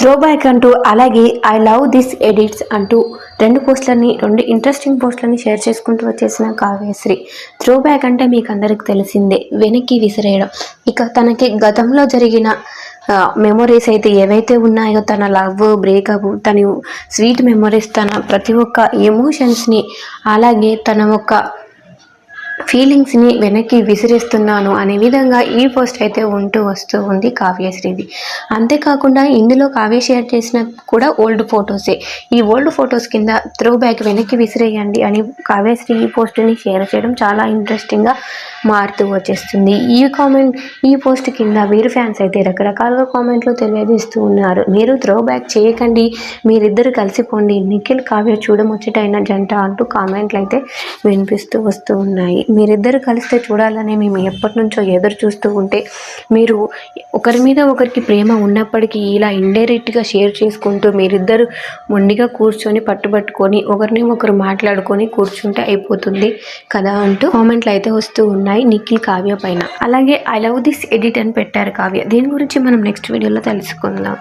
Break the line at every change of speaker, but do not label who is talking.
Throw back అంటూ అలాగే I love this edits అంటూ రెండు ఇంట్రెస్టింగ్ పోస్టులని షేర్ చేసుకుంటూ వచ్చేసిన కావ్యశ్రీ. త్రో బ్యాక్ అంటే మీకు అందరికి తెలిసిందే, వెనక్కి విసిరేయడం. ఇక తనకి గతంలో జరిగిన మెమొరీస్ అయితే ఏవైతే ఉన్నాయో, తన లవ్, బ్రేకప్, తన స్వీట్ మెమొరీస్, తన ప్రతి ఒక్క ఎమోషన్స్ని, అలాగే తన ఒక్క ఫీలింగ్స్ని వెనక్కి విసిరేస్తున్నాను అనే విధంగా ఈ పోస్ట్ అయితే వస్తూ ఉంది కావ్యశ్రీది. అంతేకాకుండా ఇందులో కావ్య షేర్ చేసిన కూడా ఓల్డ్ ఫొటోసే. ఈ ఓల్డ్ ఫొటోస్ కింద త్రో బ్యాక్ వెనక్కి విసిరేయండి అని కావ్యశ్రీ ఈ పోస్ట్ని షేర్ చేయడం చాలా ఇంట్రెస్టింగ్గా మారుతూ వచ్చేస్తుంది. ఈ పోస్ట్ కింద వీరు ఫ్యాన్స్ అయితే రకరకాలుగా కామెంట్లు తెలియజేస్తూ ఉన్నారు. మీరు త్రో బ్యాక్ చేయకండి, మీరిద్దరు కలిసిపోండి, నిఖిల్ కావ్య చూడముచ్చటైన జంట అంటూ కామెంట్లు అయితే వినిపిస్తూ వస్తూ ఉన్నాయి. మీరిద్దరు కలిస్తే చూడాలని మేము ఎప్పటి నుంచో ఎదురు చూస్తూ ఉంటే, మీరు ఒకరి మీద ఒకరికి ప్రేమ ఉన్నప్పటికీ ఇలా ఇండైరెక్ట్గా షేర్ చేసుకుంటూ మీరిద్దరు మొండిగా కూర్చొని పట్టుబట్టుకొని ఒకరిని ఒకరు మాట్లాడుకొని కూర్చుంటే అయిపోతుంది కదా అంటూ కామెంట్లు అయితే వస్తూ ఉన్నాయి నిఖిల్ కావ్య పైన. అలాగే ఐ లవ్ దిస్ ఎడిట్ అని పెట్టారు కావ్య. దీని గురించి మనం నెక్స్ట్ వీడియోలో తెలుసుకుందాం.